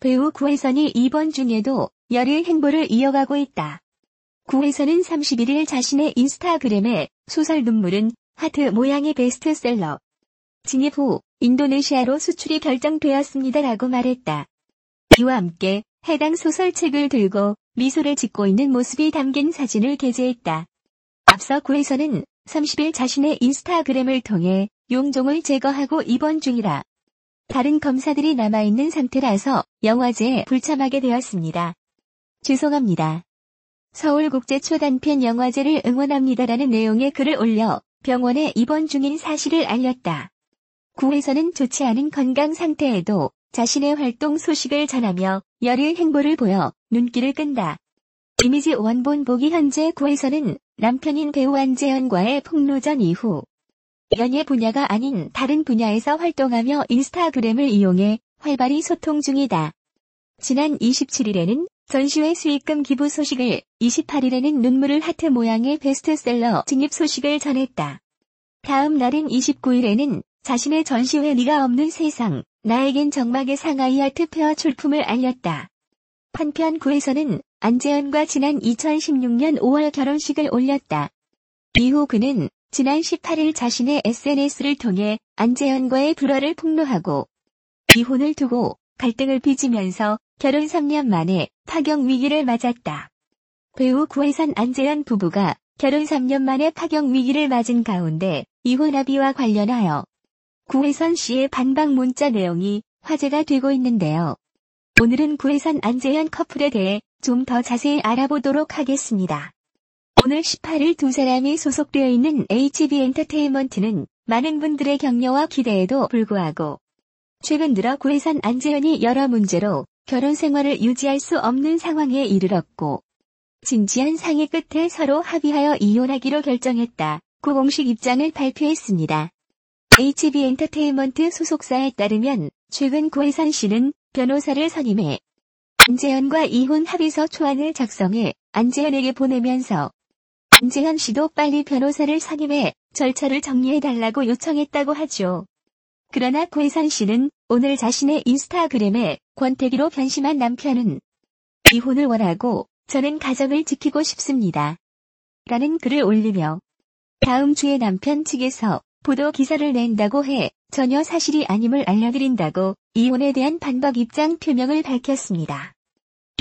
배우 구혜선이 입원 중에도 열일 행보를 이어가고 있다. 구혜선은 31일 자신의 인스타그램에 소설 눈물은 하트 모양의 베스트셀러 진입 후 인도네시아로 수출이 결정되었습니다라고 말했다. 이와 함께 해당 소설책을 들고 미소를 짓고 있는 모습이 담긴 사진을 게재했다. 앞서 구혜선은 30일 자신의 인스타그램을 통해 용종을 제거하고 입원 중이라 다른 검사들이 남아있는 상태라서 영화제에 불참하게 되었습니다. 죄송합니다. 서울국제초단편 영화제를 응원합니다라는 내용의 글을 올려 병원에 입원 중인 사실을 알렸다. 구혜선은 좋지 않은 건강 상태에도 자신의 활동 소식을 전하며 열일 행보를 보여 눈길을 끈다. 이미지 원본 보기 현재 구혜선은 남편인 배우 안재현과의 폭로전 이후 연예 분야가 아닌 다른 분야에서 활동하며 인스타그램을 이용해 활발히 소통 중이다. 지난 27일에는 전시회 수익금 기부 소식을, 28일에는 눈물을 하트 모양의 베스트셀러 진입 소식을 전했다. 다음 날인 29일에는 자신의 전시회 네가 없는 세상, 나에겐 정막의 상하이 아트 페어 출품을 알렸다. 한편 구혜선은 안재현과 지난 2016년 5월 결혼식을 올렸다. 이후 그는 지난 18일 자신의 SNS를 통해 안재현과의 불화를 폭로하고 이혼을 두고 갈등을 빚으면서 결혼 3년 만에 파경 위기를 맞았다. 배우 구혜선 안재현 부부가 결혼 3년 만에 파경 위기를 맞은 가운데 이혼 합의와 관련하여 구혜선 씨의 반박 문자 내용이 화제가 되고 있는데요. 오늘은 구혜선 안재현 커플에 대해 좀 더 자세히 알아보도록 하겠습니다. 오늘 18일 두 사람이 소속되어 있는 HB엔터테인먼트는 많은 분들의 격려와 기대에도 불구하고 최근 들어 구혜선 안재현이 여러 문제로 결혼 생활을 유지할 수 없는 상황에 이르렀고 진지한 상의 끝에 서로 합의하여 이혼하기로 결정했다고 공식 입장을 발표했습니다. HB엔터테인먼트 소속사에 따르면 최근 구혜선 씨는 변호사를 선임해 안재현과 이혼 합의서 초안을 작성해 안재현에게 보내면서 안재현 씨도 빨리 변호사를 선임해 절차를 정리해달라고 요청했다고 하죠. 그러나 구혜선 씨는 오늘 자신의 인스타그램에 권태기로 변심한 남편은 이혼을 원하고 저는 가정을 지키고 싶습니다. 라는 글을 올리며 다음 주에 남편 측에서 보도 기사를 낸다고 해 전혀 사실이 아님을 알려드린다고 이혼에 대한 반박 입장 표명을 밝혔습니다.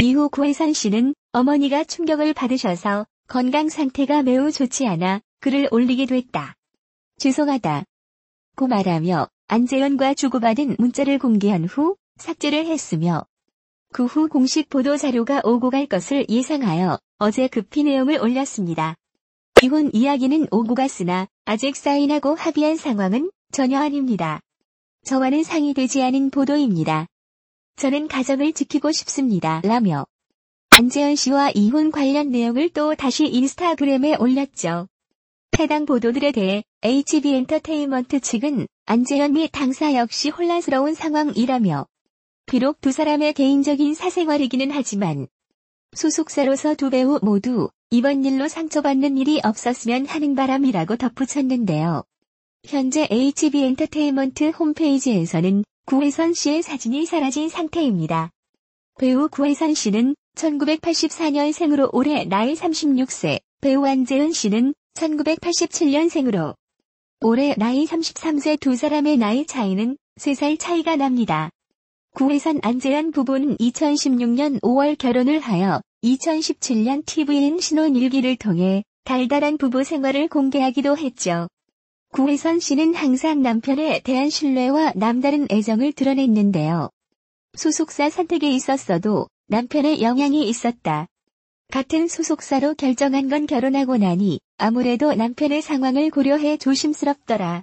이후 구혜선 씨는 어머니가 충격을 받으셔서 건강 상태가 매우 좋지 않아 글을 올리게 됐다. 죄송하다. 고 말하며 안재현과 주고받은 문자를 공개한 후 삭제를 했으며 그 후 공식 보도 자료가 오고 갈 것을 예상하여 어제 급히 내용을 올렸습니다. 이혼 이야기는 오고 갔으나 아직 사인하고 합의한 상황은 전혀 아닙니다. 저와는 상의되지 않은 보도입니다. 저는 가정을 지키고 싶습니다. 라며 안재현 씨와 이혼 관련 내용을 또 다시 인스타그램에 올렸죠. 해당 보도들에 대해 HB엔터테인먼트 측은 안재현 및 당사 역시 혼란스러운 상황이라며 비록 두 사람의 개인적인 사생활이기는 하지만 소속사로서 두 배우 모두 이번 일로 상처받는 일이 없었으면 하는 바람이라고 덧붙였는데요. 현재 HB엔터테인먼트 홈페이지에서는 구혜선 씨의 사진이 사라진 상태입니다. 배우 구혜선 씨는 1984년생으로 올해 나이 36세, 배우 안재현 씨는 1987년생으로 올해 나이 33세 두 사람의 나이 차이는 3살 차이가 납니다. 구혜선 안재현 부부는 2016년 5월 결혼을 하여 2017년 TVN 신혼일기를 통해 달달한 부부 생활을 공개하기도 했죠. 구혜선 씨는 항상 남편에 대한 신뢰와 남다른 애정을 드러냈는데요. 소속사 선택에 있었어도 남편의 영향이 있었다. 같은 소속사로 결정한 건 결혼하고 나니 아무래도 남편의 상황을 고려해 조심스럽더라.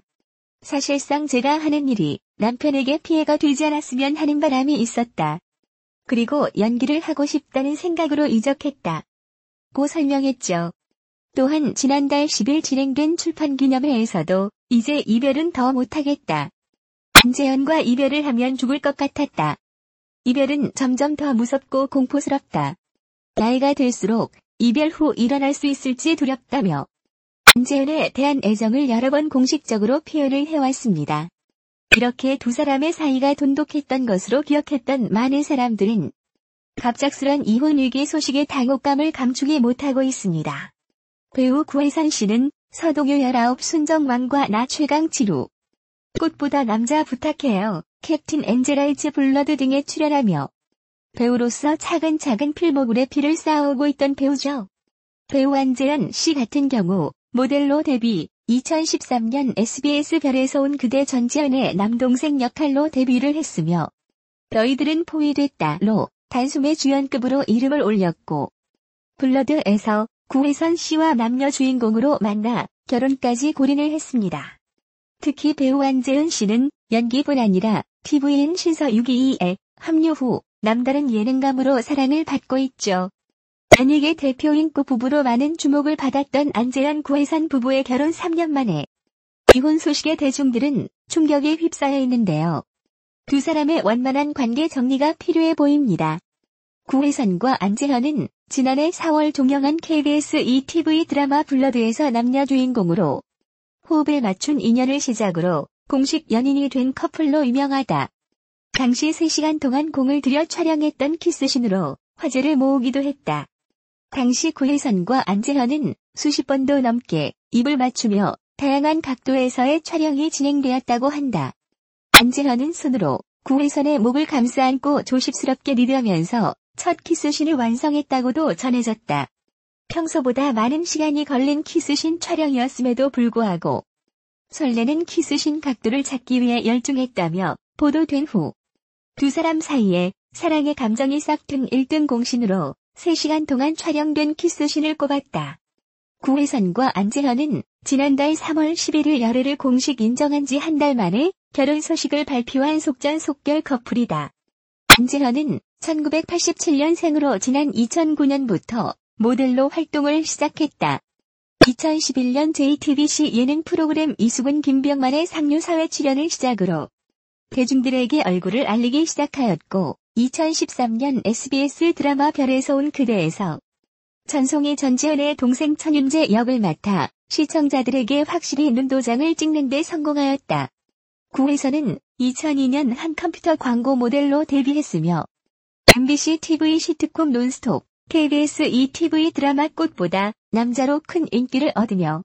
사실상 제가 하는 일이 남편에게 피해가 되지 않았으면 하는 바람이 있었다. 그리고 연기를 하고 싶다는 생각으로 이적했다. 고 설명했죠. 또한 지난달 10일 진행된 출판기념회에서도 이제 이별은 더 못하겠다. 안재현과 이별을 하면 죽을 것 같았다. 이별은 점점 더 무섭고 공포스럽다. 나이가 들수록 이별 후 일어날 수 있을지 두렵다며 안재현에 대한 애정을 여러 번 공식적으로 표현을 해왔습니다. 이렇게 두 사람의 사이가 돈독했던 것으로 기억했던 많은 사람들은 갑작스런 이혼 위기 소식에 당혹감을 감추지 못하고 있습니다. 배우 구혜선 씨는 서동요 19 순정왕과 나 최강지루, 꽃보다 남자 부탁해요, 캡틴 엔젤아이즈 블러드 등에 출연하며 배우로서 차근차근 필모그래 피를 쌓아오고 있던 배우죠. 배우 안재현 씨 같은 경우 모델로 데뷔, 2013년 SBS 별에서 온 그대 전지현의 남동생 역할로 데뷔를 했으며 너희들은 포위됐다로 단숨에 주연급으로 이름을 올렸고 블러드에서 구혜선 씨와 남녀 주인공으로 만나 결혼까지 골인을 했습니다. 특히 배우 안재현 씨는 연기뿐 아니라 TVN 신서 622에 합류 후 남다른 예능감으로 사랑을 받고 있죠. 연예계 대표 인구 부부로 많은 주목을 받았던 안재현 구혜선 부부의 결혼 3년 만에 이혼 소식에 대중들은 충격에 휩싸여 있는데요. 두 사람의 원만한 관계 정리가 필요해 보입니다. 구혜선과 안재현은 지난해 4월 종영한 KBS ETV 드라마 블러드에서 남녀 주인공으로 호흡을 맞춘 인연을 시작으로 공식 연인이 된 커플로 유명하다. 당시 3시간 동안 공을 들여 촬영했던 키스신으로 화제를 모으기도 했다. 당시 구혜선과 안재현은 수십 번도 넘게 입을 맞추며 다양한 각도에서의 촬영이 진행되었다고 한다. 안재현은 손으로 구혜선의 목을 감싸 안고 조심스럽게 리드하면서 첫 키스신을 완성했다고도 전해졌다. 평소보다 많은 시간이 걸린 키스신 촬영이었음에도 불구하고 설레는 키스신 각도를 찾기 위해 열중했다며 보도된 후 두 사람 사이에 사랑의 감정이 싹튼 1등 공신으로 3시간 동안 촬영된 키스신을 꼽았다. 구혜선과 안재현은 지난달 3월 11일 열애를 공식 인정한 지 한 달 만에 결혼 소식을 발표한 속전속결 커플이다. 안재현은 1987년생으로 지난 2009년부터 모델로 활동을 시작했다. 2011년 JTBC 예능 프로그램 이수근 김병만의 상류사회 출연을 시작으로 대중들에게 얼굴을 알리기 시작하였고 2013년 SBS 드라마 별에서 온 그대에서 전송이 전지현의 동생 천윤재 역을 맡아 시청자들에게 확실히 눈도장을 찍는 데 성공하였다. 구혜선은 2002년 한 컴퓨터 광고 모델로 데뷔했으며 MBC TV 시트콤 논스톱, KBS ETV 드라마 꽃보다 남자로 큰 인기를 얻으며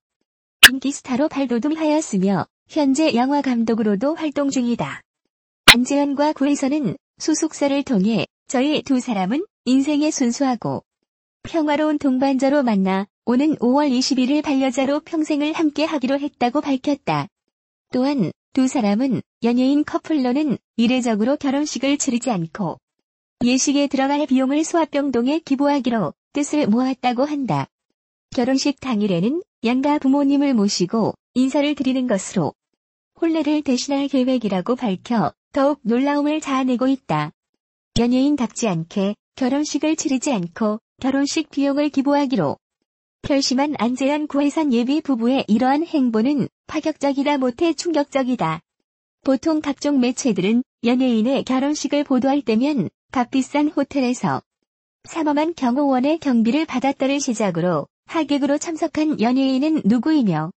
인기 스타로 발돋움하였으며 현재 영화 감독으로도 활동 중이다. 안재현과 구혜선은 소속사를 통해 저희 두 사람은 인생의 순수하고 평화로운 동반자로 만나 오는 5월 21일 반려자로 평생을 함께 하기로 했다고 밝혔다. 또한 두 사람은 연예인 커플로는 이례적으로 결혼식을 치르지 않고 예식에 들어갈 비용을 소아병동에 기부하기로 뜻을 모았다고 한다. 결혼식 당일에는 양가 부모님을 모시고 인사를 드리는 것으로 혼례를 대신할 계획이라고 밝혀 더욱 놀라움을 자아내고 있다. 연예인답지 않게 결혼식을 치르지 않고 결혼식 비용을 기부하기로 결심한 안재현 구혜선 예비 부부의 이러한 행보는 파격적이다 못해 충격적이다. 보통 각종 매체들은 연예인의 결혼식을 보도할 때면 값비싼 호텔에서 삼엄한 경호원의 경비를 받았다를 시작으로 하객으로 참석한 연예인은 누구이며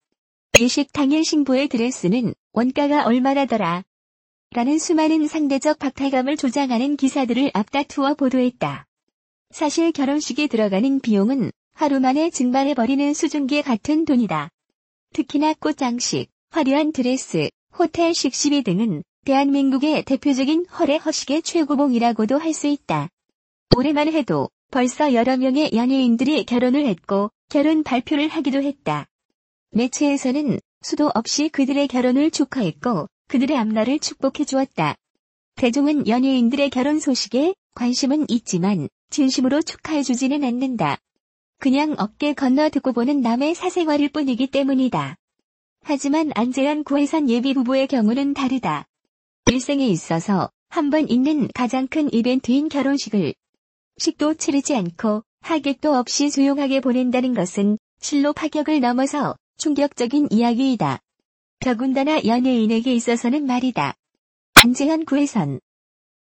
예식 당일 신부의 드레스는 원가가 얼마나더라 라는 수많은 상대적 박탈감을 조장하는 기사들을 앞다투어 보도했다. 사실 결혼식에 들어가는 비용은 하루 만에 증발해버리는 수증기 같은 돈이다. 특히나 꽃장식, 화려한 드레스, 호텔 식시비 등은 대한민국의 대표적인 허례 허식의 최고봉이라고도 할 수 있다. 올해만 해도 벌써 여러 명의 연예인들이 결혼을 했고 결혼 발표를 하기도 했다. 매체에서는 수도 없이 그들의 결혼을 축하했고 그들의 앞날을 축복해 주었다. 대중은 연예인들의 결혼 소식에 관심은 있지만 진심으로 축하해 주지는 않는다. 그냥 어깨 건너 듣고 보는 남의 사생활일 뿐이기 때문이다. 하지만 안재현 구혜선 예비 부부의 경우는 다르다. 일생에 있어서 한 번 있는 가장 큰 이벤트인 결혼식을 식도 치르지 않고 하객도 없이 조용하게 보낸다는 것은 실로 파격을 넘어서 충격적인 이야기이다. 더군다나 연예인에게 있어서는 말이다. 안재현 구혜선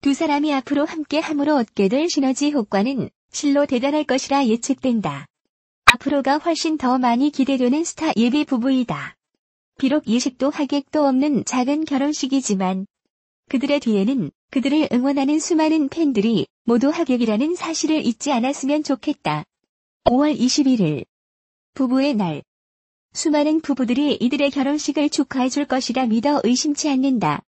두 사람이 앞으로 함께 함으로 얻게 될 시너지 효과는 실로 대단할 것이라 예측된다. 앞으로가 훨씬 더 많이 기대되는 스타 예비 부부이다. 비록 예식도 하객도 없는 작은 결혼식이지만 그들의 뒤에는 그들을 응원하는 수많은 팬들이 모두 하객이라는 사실을 잊지 않았으면 좋겠다. 5월 21일 부부의 날. 수많은 부부들이 이들의 결혼식을 축하해 줄 것이라 믿어 의심치 않는다.